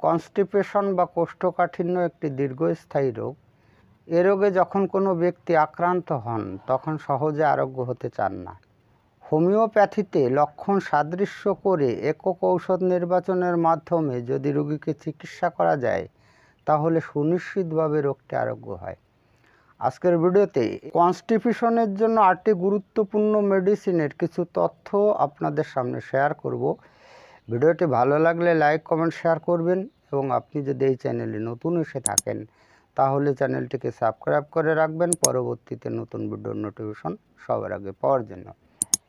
Constipation বা কোষ্ঠকাঠিন্য একটি দীর্ঘস্থায়ী রোগ। এ রোগে যখন কোনো ব্যক্তি আক্রান্ত হন তখন সহজে আরোগ্য হতে চান না। হোমিওপ্যাথিতে লক্ষণ সাদৃশ্য করে একক ঔষধ নির্বাচনের মাধ্যমে যদি রোগীকে চিকিৎসা করা যায় তাহলে সুনিশ্চিতভাবে রোগটি আরোগ্য হয়। আজকের ভিডিওতে কনস্টিপেশনের জন্য 8টি গুরুত্বপূর্ণ মেডিসিনের কিছু তথ্য আপনাদের সামনে শেয়ার করব। ভিডিওটি ভালো লাগলে লাইক, কমেন্ট, শেয়ার করবেন এবং আপনি যদি এই চ্যানেলে নতুন এসে থাকেন তাহলে চ্যানেলটিকে সাবস্ক্রাইব করে রাখবেন পরবর্তীতে নতুন ভিডিওর নোটিফিকেশন সবার আগে পাওয়ার জন্য।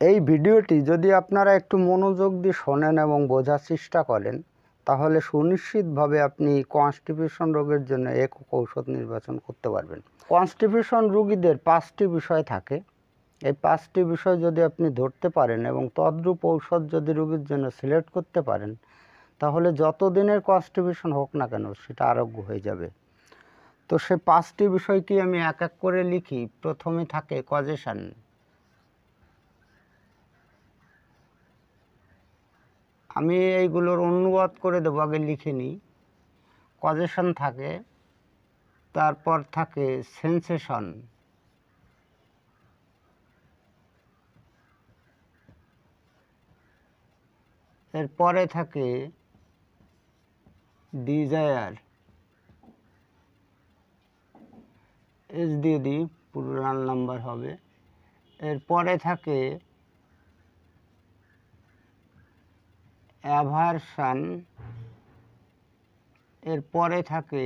এই ভিডিওটি যদি আপনারা একটু মনোযোগ দিয়ে শোনেন এবং বোঝার চেষ্টা করেন তাহলে সুনিশ্চিতভাবে আপনি কনস্টিপেশন রোগের জন্য একক ঔষধ নির্বাচন করতে পারবেন। কনস্টিপেশন রোগীদের 5টি বিষয় থাকে। এই 5টি বিষয় যদি আপনি ধরতে পারেন এবং তদ্রূপ ঔষধ যদি রোগীর জন্য সিলেক্ট করতে পারেন তাহলে যত দিনের কনস্টিপেশন হোক না কেন সেটা আরোগ্য হয়ে যাবে। তো সে 5টি বিষয় কি আমি এক এক করে লিখি। প্রথমে থাকে কজেশন। আমি এইগুলোর অনুবাদ করে দেবো, আগে লিখে নিই। কজেশন থাকে, তারপর থাকে সেন্সেশন, এরপরে থাকে ডিজায়ার, এস দিয়ে দিই, প্লুরাল নাম্বার হবে। এরপরে থাকে অ্যাভারশন, এরপরে থাকে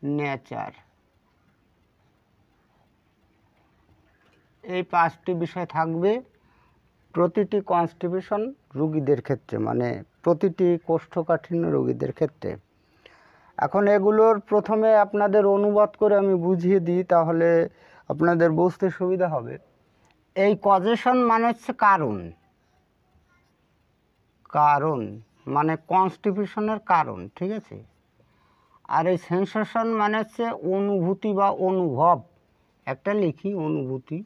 নেচার। এই 5টি বিষয় থাকবে প্রতিটি কনস্টিপেশন রোগীদের ক্ষেত্রে, মানে প্রতিটি কোষ্ঠকাঠিন্য রোগীদের ক্ষেত্রে। এখন এগুলোর প্রথমে আপনাদের অনুবাদ করে আমি বুঝিয়ে দিই, তাহলে আপনাদের বুঝতে সুবিধা হবে। এই কজেশন মানে হচ্ছে কারণ, কারণ মানে কনস্টিপেশনের কারণ, ঠিক আছে। আর এই সেন্সেশন মানে হচ্ছে অনুভূতি বা অনুভব। একটা লিখি অনুভূতি,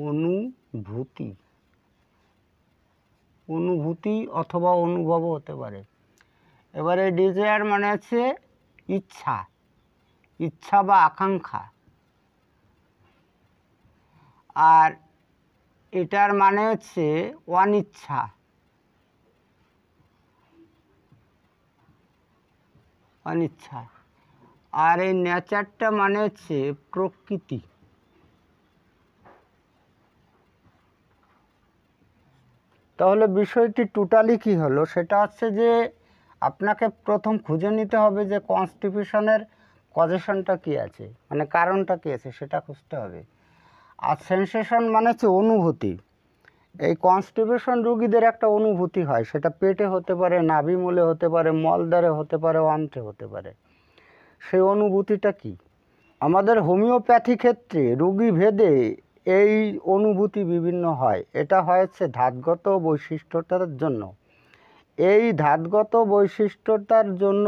অনুভূতি, অনুভূতি অথবা অনুভবও হতে পারে। এবারে ডিজায়ার মানে হচ্ছে ইচ্ছা, ইচ্ছা বা আকাঙ্ক্ষা। আর এটার মানে হচ্ছে অনিচ্ছা, অনিচ্ছা। আর এই নেচারটা মানে হচ্ছে প্রকৃতি। তাহলে বিষয়টি টোটালি কী হলো, সেটা হচ্ছে যে আপনাকে প্রথম খুঁজে নিতে হবে যে কনস্টিপেশনের কজেশনটা কী আছে, মানে কারণটা কী আছে সেটা খুঁজতে হবে। আর সেন্সেশন মানে হচ্ছে অনুভূতি। এই কনস্টিপেশন রোগীদের একটা অনুভূতি হয়, সেটা পেটে হতে পারে, নাভিমূলে হতে পারে, মলদ্বারে হতে পারে, অন্ত্রে হতে পারে। সেই অনুভূতিটা কি? আমাদের হোমিওপ্যাথি ক্ষেত্রে রোগী ভেদে এই অনুভূতি বিভিন্ন হয়। এটা হয়েছে ধাতগত বৈশিষ্ট্যটার জন্য। এই ধাতগত বৈশিষ্ট্যটার জন্য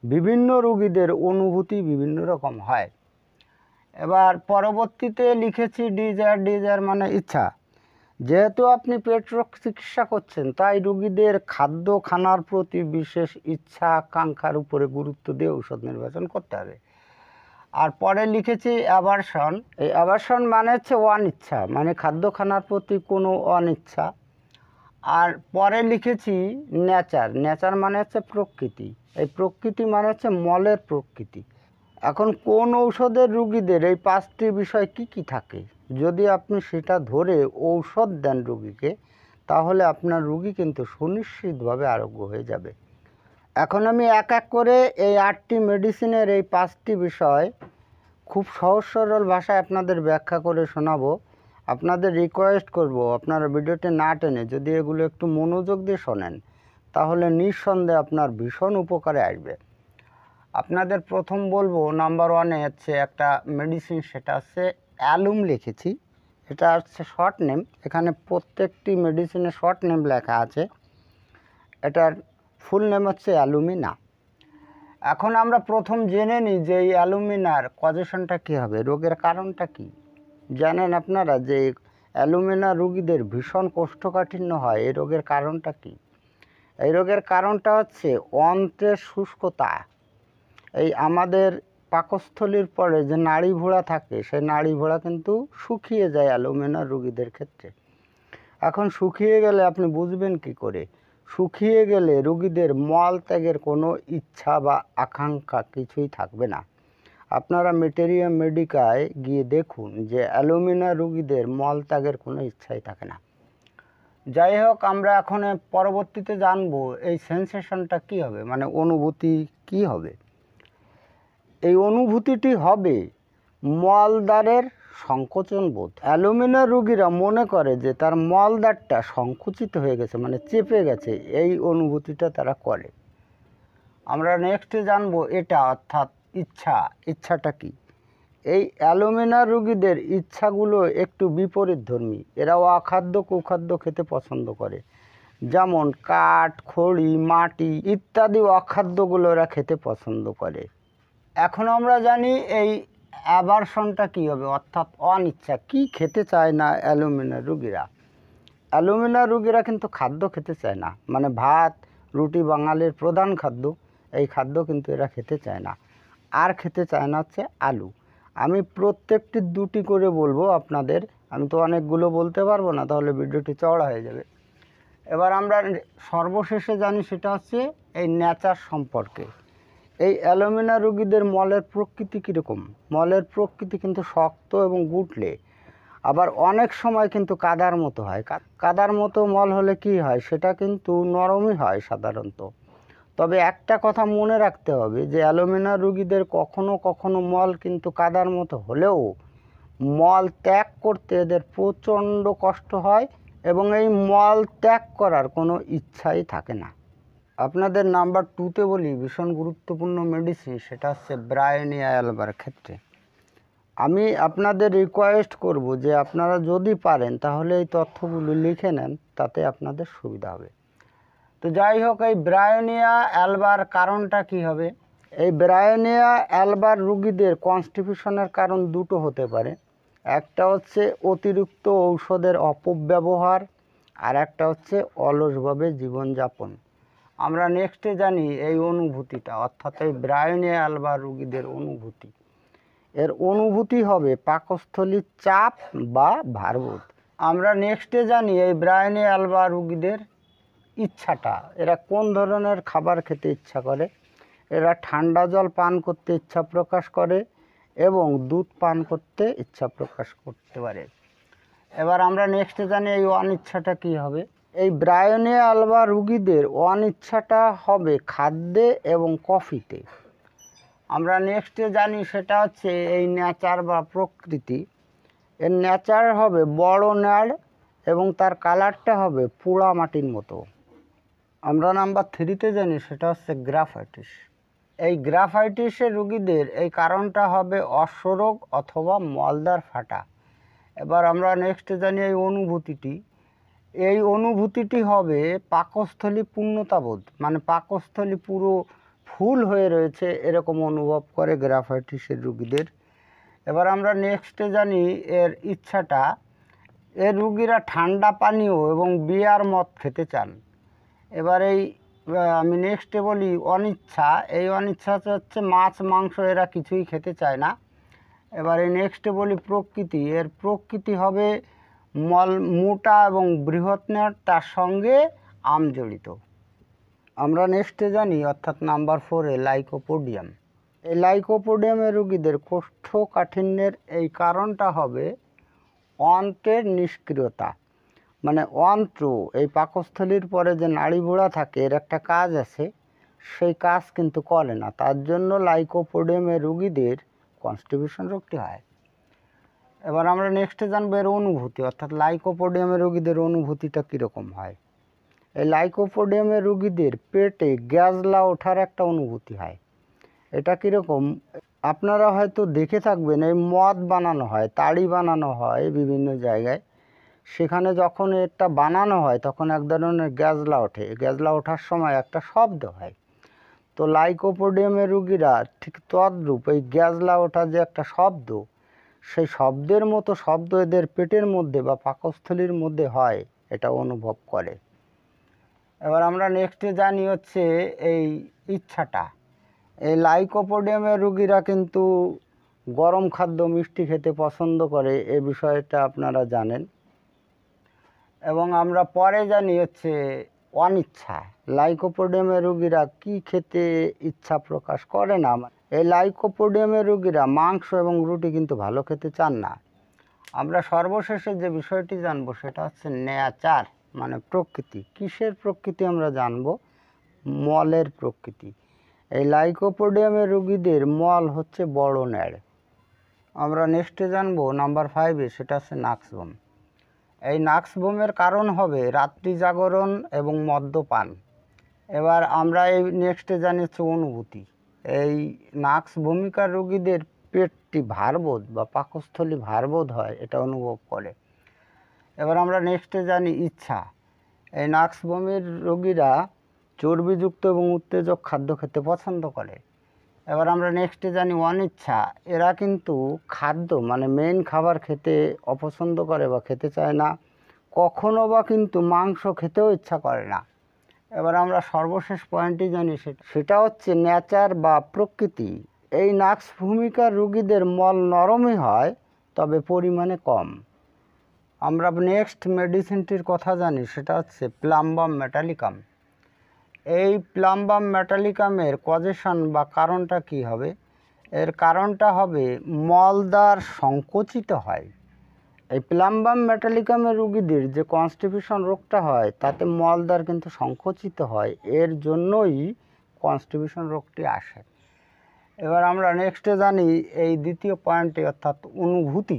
বিভিন্ন রোগীদের অনুভূতি বিভিন্ন রকম হয়। এবার পরবর্তীতে লিখেছি ডিজায়ার। ডিজায়ার মানে ইচ্ছা। যেহেতু আপনি পেট রোগ চিকিৎসা করছেন তাই রোগীদের খাদ্য খানার প্রতি বিশেষ ইচ্ছা আকাঙ্ক্ষার উপরে গুরুত্ব দিয়ে ঔষধ নির্বাচন করতে হবে। আর পরে লিখেছি অ্যাভারশন। এই অ্যাভারশন মানে হচ্ছে অনিচ্ছা, মানে খাদ্য খানার প্রতি কোনো অনিচ্ছা। আর পরে লিখেছি নেচার। নেচার মানে হচ্ছে প্রকৃতি। এই প্রকৃতি মানে হচ্ছে মলের প্রকৃতি। এখন কোন ঔষধের রোগীদের এই 5টি বিষয় কি কি থাকে, যদি আপনি সেটা ধরে ঔষধ দেন রোগীকে তাহলে আপনার রোগী কিন্তু সুনিশ্চিতভাবে আরোগ্য হয়ে যাবে। এখন আমি এক এক করে এই 8টি মেডিসিনের এই 5টি বিষয় খুব সহজ সরল ভাষায় আপনাদের ব্যাখ্যা করে শোনাবো। আপনাদের রিকোয়েস্ট করব আপনারা ভিডিওটি না টেনে যদি এগুলো একটু মনোযোগ দিয়ে শোনেন তাহলে নিঃসন্দেহে আপনার ভীষণ উপকারে আসবে। আপনাদের প্রথম বলবো নাম্বার 1-এ হচ্ছে একটা মেডিসিন, সেটা হচ্ছে অ্যালুম লিখেছি। এটা হচ্ছে শর্ট নেম, এখানে প্রত্যেকটি মেডিসিনের শর্ট নেম লেখা আছে। এটার ফুল নেম হচ্ছে অ্যালুমিনা। এখন আমরা প্রথম জেনে নিই যে এই অ্যালুমিনার কজেশনটা কী হবে, রোগের কারণটা কি। জানেন আপনারা যে অ্যালুমিনা রোগীদের ভীষণ কোষ্ঠকাঠিন্য হয়, এই রোগের কারণটা কি? এই রোগের কারণটা হচ্ছে অন্ত্রের শুষ্কতা। এই আমাদের পাকস্থলীর পরে যে নাড়ি ভোড়া থাকে সেই নাড়ি ভোড়া কিন্তু শুকিয়ে যায় অ্যালুমিনার রোগীদের ক্ষেত্রে। এখন শুকিয়ে গেলে আপনি বুঝবেন কি করে? শুকিয়ে গেলে রোগীদের মল ত্যাগের কোনো ইচ্ছা বা আকাঙ্ক্ষা কিছুই থাকবে না। আপনারা মেটেরিয়াম মেডিকায় গিয়ে দেখুন যে অ্যালুমিনার রোগীদের মল ত্যাগের কোনো ইচ্ছাই থাকে না। যাই হোক, আমরা এখন পরবর্তীতে জানবো এই সেন্সেশনটা কী হবে, মানে অনুভূতি কী হবে। এই অনুভূতিটি হবে মলদ্বারের সংকোচন বোধ। অ্যালুমিনার রোগীরা মনে করে যে তার মলদ্বারটা সংকুচিত হয়ে গেছে, মানে চেপে গেছে, এই অনুভূতিটা তারা করে। আমরা নেক্সটে জানবো এটা, অর্থাৎ ইচ্ছাটা কি। এই অ্যালুমিনার রোগীদের ইচ্ছাগুলো একটু বিপরীতধর্মী। এরাও অখাদ্য কুখাদ্য খেতে পছন্দ করে, যেমন কাঠ, খড়ি, মাটি ইত্যাদি অখাদ্যগুলো এরা খেতে পছন্দ করে। এখন আমরা জানি এই অ্যাভারশনটা কী হবে, অর্থাৎ অনিচ্ছা। কি খেতে চায় না অ্যালুমিনার রোগীরা? অ্যালুমিনার রোগীরা কিন্তু খাদ্য খেতে চায় না, মানে ভাত রুটি বাঙালির প্রধান খাদ্য, এই খাদ্য কিন্তু এরা খেতে চায় না। আর খেতে চায় না হচ্ছে আলু। আমি প্রত্যেকটি দুটি করে বলবো আপনাদের, আমি তো অনেকগুলো বলতে পারবো না, তাহলে ভিডিওটি চওড়া হয়ে যাবে। এবার আমরা সর্বশেষে জানি সেটা হচ্ছে এই নেচার সম্পর্কে। এই অ্যালুমিনার রোগীদের মলের প্রকৃতি কীরকম? মলের প্রকৃতি কিন্তু শক্ত এবং গুটলে, আবার অনেক সময় কিন্তু কাদার মতো হয়। কাদার মতো মল হলে কি হয়, সেটা কিন্তু নরমই হয় সাধারণত। তবে একটা কথা মনে রাখতে হবে যে অ্যালুমিনার রোগীদের কখনো কখনো মল কিন্তু কাদার মতো হলেও মল ত্যাগ করতে এদের প্রচণ্ড কষ্ট হয় এবং এই মল ত্যাগ করার কোনো ইচ্ছাই থাকে না। আপনাদের নাম্বার 2তে বলি ভীষণ গুরুত্বপূর্ণ মেডিসিন, সেটা হচ্ছে ব্রায়োনিয়া অ্যালবার ক্ষেত্রে। আমি আপনাদের রিকোয়েস্ট করব যে আপনারা যদি পারেন তাহলে এই তথ্যগুলো লিখে নেন, তাতে আপনাদের সুবিধা হবে। তো যাই হোক, এই ব্রায়োনিয়া অ্যালবার কারণটা কি হবে? এই ব্রায়োনিয়া অ্যালবার রোগীদের কনস্টিপিউশনের কারণ দুটো হতে পারে। একটা হচ্ছে অতিরিক্ত ঔষধের অপব্যবহার, আর একটা হচ্ছে অলসভাবে জীবনযাপন। আমরা নেক্সটে জানি এই অনুভূতিটা, অর্থাৎ এই ব্রায়োনিয়া অ্যালবার রোগীদের অনুভূতি। এর অনুভূতি হবে পাকস্থলীর চাপ বা ভারবোধ। আমরা নেক্সটে জানি এই ব্রায়োনিয়া অ্যালবার রোগীদের ইচ্ছাটা। এরা কোন ধরনের খাবার খেতে ইচ্ছা করে? এরা ঠান্ডা জল পান করতে ইচ্ছা প্রকাশ করে এবং দুধ পান করতে ইচ্ছা প্রকাশ করতে পারে। এবার আমরা নেক্সটে জানি এই অনিচ্ছাটা কী হবে। এই ব্রায়োনিয়া অ্যালবার রোগীদের অনিচ্ছাটা হবে খাদ্যে এবং কফিতে। আমরা নেক্সটে জানি সেটা হচ্ছে এই নেচার বা প্রকৃতি। এর নেচার হবে বড় নাড় এবং তার কালারটা হবে পোড়া মাটির মতো। আমরা নাম্বার 3তে জানি সেটা হচ্ছে গ্রাফাইটিস। এই গ্রাফাইটিসের রোগীদের এই কারণটা হবে অশ্বরোগ অথবা মলদ্বার ফাটা। এবার আমরা নেক্সটে জানি এই অনুভূতিটি। এই অনুভূতিটি হবে পাকস্থলী পূর্ণতাবোধ, মানে পাকস্থলী পুরো ফুল হয়ে রয়েছে এরকম অনুভব করে গ্রাফাইটিসের রোগীদের। এবার আমরা নেক্সটে জানি এর ইচ্ছাটা। এর রোগীরা ঠান্ডা পানীয় এবং বিয়ার মদ খেতে চান। এবার এই আমি নেক্সটে বলি অনিচ্ছা। এই অনিচ্ছা হচ্ছে মাছ মাংস এরা কিছুই খেতে চায় না। এবারে নেক্সটে বলি প্রকৃতি। এর প্রকৃতি হবে মল মোটা এবং বৃহৎ নাড়, তার সঙ্গে আম জড়িত। আমরা নেক্সটে জানি অর্থাৎ নাম্বার 4-এ লাইকোপোডিয়াম। এই লাইকোপোডিয়ামের রোগীদের কোষ্ঠকাঠিন্যের এই কারণটা হবে অন্ত্রের নিষ্ক্রিয়তা, মানে অন্ত্র এই পাকস্থলীর পরে যে নাড়িভুঁড়া থাকে এর একটা কাজ আছে, সেই কাজ কিন্তু করে না, তার জন্য লাইকোপোডিয়ামের রোগীদের কনস্টিপিউশন রোগটি হয়। এবার আমরা নেক্সটে জানবো এর অনুভূতি, অর্থাৎ লাইকোপোডিয়ামের রোগীদের অনুভূতিটা কীরকম হয়। এই লাইকোপোডিয়ামের রোগীদের পেটে গ্যাজলা ওঠার একটা অনুভূতি হয়। এটা কীরকম, আপনারা হয়তো দেখে থাকবেন, এই মদ বানানো হয়, তাড়ি বানানো হয় বিভিন্ন জায়গায়, সেখানে যখন এটা বানানো হয় তখন এক ধরনের গ্যাজলা ওঠে। গ্যাজলা ওঠার সময় একটা শব্দ হয়। তো লাইকোপোডিয়ামের রোগীরা ঠিক তদ্রূপ এই গ্যাজলা ওঠা যে একটা শব্দ, সেই শব্দের মতো শব্দ এদের পেটের মধ্যে বা পাকস্থলীর মধ্যে হয়, এটা অনুভব করে। এবার আমরা নেক্সটে জানি হচ্ছে এই ইচ্ছাটা। এই লাইকোপোডিয়ামের রুগীরা কিন্তু গরম খাদ্য মিষ্টি খেতে পছন্দ করে, এ বিষয়টা আপনারা জানেন। এবং আমরা পরে জানি হচ্ছে অনিচ্ছা। লাইকোপোডিয়ামের রুগীরা কি খেতে ইচ্ছা প্রকাশ করে না। এই লাইকোপোডিয়ামের রুগীরা মাংস এবং রুটি কিন্তু ভালো খেতে চান না। আমরা সর্বশেষে যে বিষয়টি জানবো সেটা হচ্ছে নেচার, মানে প্রকৃতি। কিসের প্রকৃতি আমরা জানবো? মলের প্রকৃতি। এই লাইকোপোডিয়ামের রুগীদের মল হচ্ছে বড় নেড়। আমরা নেক্সটে জানবো নাম্বার 5-এ, সেটা হচ্ছে নাক্সভোম। এই নাক্সভোমের কারণ হবে রাত্রি জাগরণ এবং মদ্যপান। এবার আমরা এই নেক্সটে জানি হচ্ছে অনুভূতি। এই নাক্সভূমিকার রোগীদের পেটটি ভারবোধ বা পাকস্থলী ভারবোধ হয়, এটা অনুভব করে। এবার আমরা নেক্সটে জানি ইচ্ছা। এই নাক্সভূমির রোগীরা চর্বিযুক্ত এবং উত্তেজক খাদ্য খেতে পছন্দ করে। এবার আমরা নেক্সটে জানি অনিচ্ছা। এরা কিন্তু খাদ্য মানে মেইন খাবার খেতে অপছন্দ করে বা খেতে চায় না, কখনো বা কিন্তু মাংস খেতেও ইচ্ছা করে না। এবার আমরা সর্বশেষ পয়েন্টটি জানি, সেটা হচ্ছে নেচার বা প্রকৃতি। এই নাক্সভূমিকার রোগীদের মল নরমই হয়, তবে পরিমাণে কম। আমরা নেক্সট মেডিসিনটির কথা জানি, সেটা হচ্ছে প্লাম্বাম মেটালিকাম। এই প্লাম্বাম মেটালিকামের কজেশন বা কারণটা কি হবে? এর কারণটা হবে মলদ্বার সংকুচিত হয়। এই প্লাম্বাম মেটালিকামের রুগীদের যে কনস্টিপেশন রোগটা হয়, তাতে মলদ্বার কিন্তু সংকুচিত হয়, এর জন্যই কনস্টিপেশন রোগটি আসে। এবার আমরা নেক্সটে জানি এই দ্বিতীয় পয়েন্টে, অর্থাৎ অনুভূতি।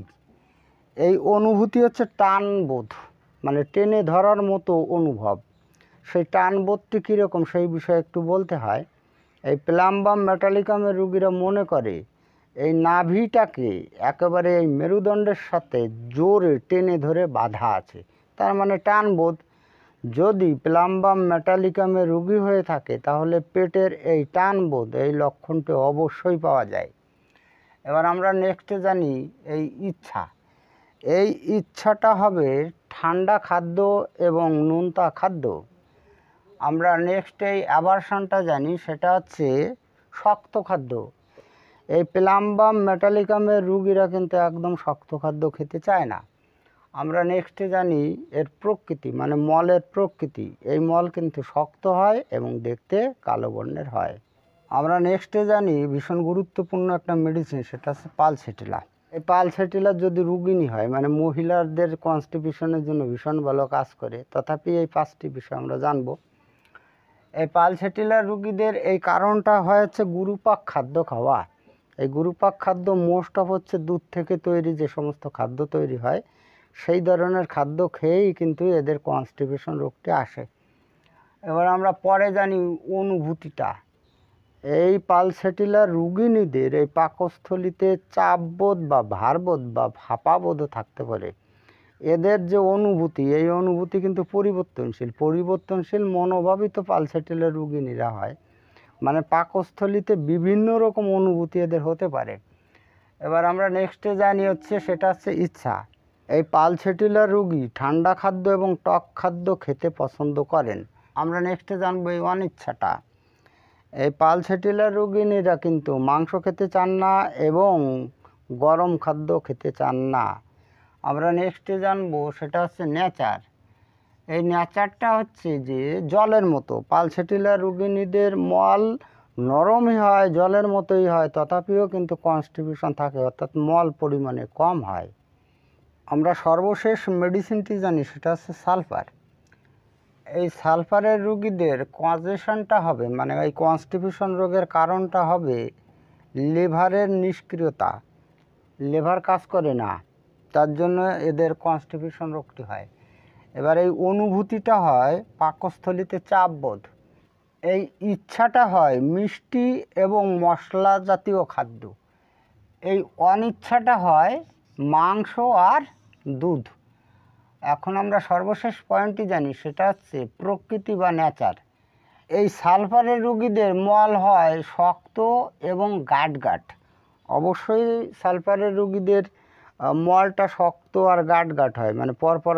এই অনুভূতি হচ্ছে টানবোধ, মানে টেনে ধরার মতো অনুভব। সেই টানবোধটি কীরকম সেই বিষয়ে একটু বলতে হয়। এই প্লাম্বাম মেটালিকামের রুগীরা মনে করে এই নাভিটাকে একেবারে এই মেরুদণ্ডের সাথে জোরে টেনে ধরে বাঁধা আছে, তার মানে টানবোধ। যদি প্লাম্বাম মেটালিকামের রুগী হয়ে থাকে তাহলে পেটের এই টানবোধ, এই লক্ষণটি অবশ্যই পাওয়া যায়। এবার আমরা নেক্সটে জানি এই ইচ্ছা। এই ইচ্ছাটা হবে ঠান্ডা খাদ্য এবং নোনতা খাদ্য। আমরা নেক্সট এই অ্যাভারশনটা জানি, সেটা হচ্ছে শক্ত খাদ্য। এই প্লাম্বাম মেটালিকামের রুগীরা কিন্তু একদম শক্ত খাদ্য খেতে চায় না। আমরা নেক্সটে জানি এর প্রকৃতি, মানে মলের প্রকৃতি। এই মল কিন্তু শক্ত হয় এবং দেখতে কালো বর্ণের হয়। আমরা নেক্সটে জানি ভীষণ গুরুত্বপূর্ণ একটা মেডিসিন, সেটা হচ্ছে পালসেটিলা। এই পালসেটিলা যদি রুগিনী হয়, মানে মহিলাদের কনস্টিপেশনের জন্য ভীষণ ভালো কাজ করে। তথাপি এই 5টি বিষয় আমরা জানবো। এই পালসেটিলার রুগীদের এই কারণটা হচ্ছে গুরুপাক খাদ্য খাওয়া। এই গুরুপাক খাদ্য মোস্ট অফ হচ্ছে দুধ থেকে তৈরি যে সমস্ত খাদ্য তৈরি হয়, সেই ধরনের খাদ্য খেয়েই কিন্তু এদের কনস্টিপেশন রোগটি আসে। এবার আমরা পরে জানি অনুভূতিটা। এই পালসেটিলার রুগিনীদের এই পাকস্থলীতে চাপবোধ বা ভারবোধ বা ভাপাবোধও থাকতে পারে। এদের যে অনুভূতি, এই অনুভূতি কিন্তু পরিবর্তনশীল মনোভাবিত পালসেটিলার রুগিনীরা হয়, মানে পাকস্থলীতে বিভিন্ন রকম অনুভূতি এদের হতে পারে। এবার আমরা নেক্সটে জানি হচ্ছে সেটা হচ্ছে ইচ্ছা। এই পালসেটিলার রুগী ঠান্ডা খাদ্য এবং টক খাদ্য খেতে পছন্দ করেন। আমরা নেক্সটে জানবো এই অনিচ্ছাটা। এই পালসেটিলার রুগিনীরা কিন্তু মাংস খেতে চান না এবং গরম খাদ্য খেতে চান না। আমরা নেক্সটে জানবো সেটা হচ্ছে নেচার। এই নেচারটা হচ্ছে যে জলের মতো। পালসেটিলার রুগিনীদের মল নরমই হয়, জলের মতোই হয়, তথাপিও কিন্তু কনস্টিপেশন থাকে, অর্থাৎ মল পরিমাণে কম হয়। আমরা সর্বশেষ মেডিসিনটি জানি, সেটা হচ্ছে সালফার। এই সালফারের রুগীদের কজেশনটা হবে, মানে এই কনস্টিপেশন রোগের কারণটা হবে লিভারের নিষ্ক্রিয়তা। লিভার কাজ করে না, তার জন্য এদের কনস্টিপেশন রোগটি হয়। এবার এই অনুভূতিটা হয় পাকস্থলীতে চাপবোধ। এই ইচ্ছাটা হয় মিষ্টি এবং মশলা জাতীয় খাদ্য। এই অনিচ্ছাটা হয় মাংস আর দুধ। এখন আমরা সর্বশেষ পয়েন্টটি জানি, সেটা হচ্ছে প্রকৃতি বা নেচার। এই সালফারের রুগীদের মল হয় শক্ত এবং গাঁট। অবশ্যই সালফারের রুগীদের মলটা শক্ত আর গাঁট হয়, মানে পরপর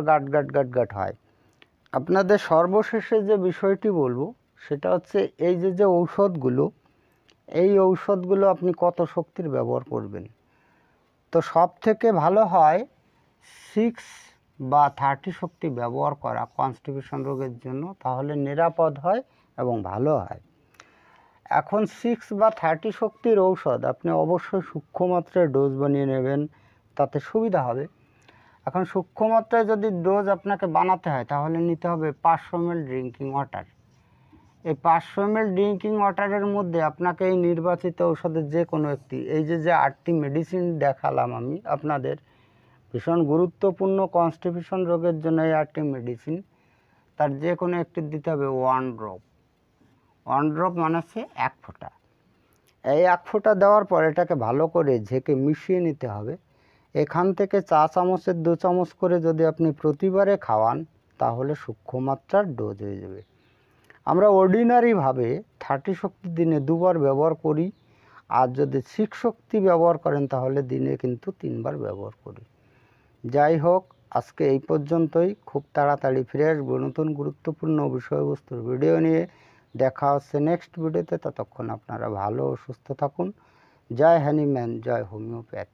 গাঁট হয়। আপনাদের সর্বশেষে যে বিষয়টি বলবো সেটা হচ্ছে এই যে ঔষধগুলো, এই ঔষধগুলো আপনি কত শক্তির ব্যবহার করবেন। তো সব থেকে ভালো হয় 6 বা 30 শক্তি ব্যবহার করা কনস্টিপেশন রোগের জন্য, তাহলে নিরাপদ হয় এবং ভালো হয়। এখন 6 বা 30 শক্তির ঔষধ আপনি অবশ্যই সূক্ষ্ম মাত্রায় ডোজ বানিয়ে নেবেন, তাতে সুবিধা হবে। এখন সূক্ষ্ম মাত্রায় যদি ডোজ আপনাকে বানাতে হয় তাহলে নিতে হবে 500 ml ড্রিঙ্কিং ওয়াটার। এই 500 ml ড্রিঙ্কিং ওয়াটারের মধ্যে আপনাকে এই নির্বাচিত ঔষধের যে কোনো একটি, এই যে 8টি মেডিসিন দেখালাম আমি আপনাদের, ভীষণ গুরুত্বপূর্ণ কনস্টিপেশন রোগের জন্য এই 8টি মেডিসিন, তার যে কোনো একটি দিতে হবে 1 ড্রপ। 1 ড্রপ মানে হচ্ছে 1 ফোঁটা। এই 1 ফোঁটা দেওয়ার পর এটাকে ভালো করে ঝেঁকে মিশিয়ে নিতে হবে। এখান থেকে চা চামচের 2 চামচ করে যদি আপনি প্রতিবারে খাওয়ান তাহলে সূক্ষ্ম মাত্রার ডোজ হয়ে যাবে। আমরা অর্ডিনারিভাবে 30 শক্তি দিনে 2 বার ব্যবহার করি, আর যদি 6 শক্তি ব্যবহার করেন তাহলে দিনে কিন্তু 3 বার ব্যবহার করি। যাই হোক, আজকে এই পর্যন্তই। খুব তাড়াতাড়ি ফিরে আসবো নতুন গুরুত্বপূর্ণ বিষয়বস্তুর ভিডিও নিয়ে। দেখা হচ্ছে নেক্সট ভিডিওতে। ততক্ষণ আপনারা ভালো ও সুস্থ থাকুন। জয় হ্যানিম্যান, জয় হোমিওপ্যাথ।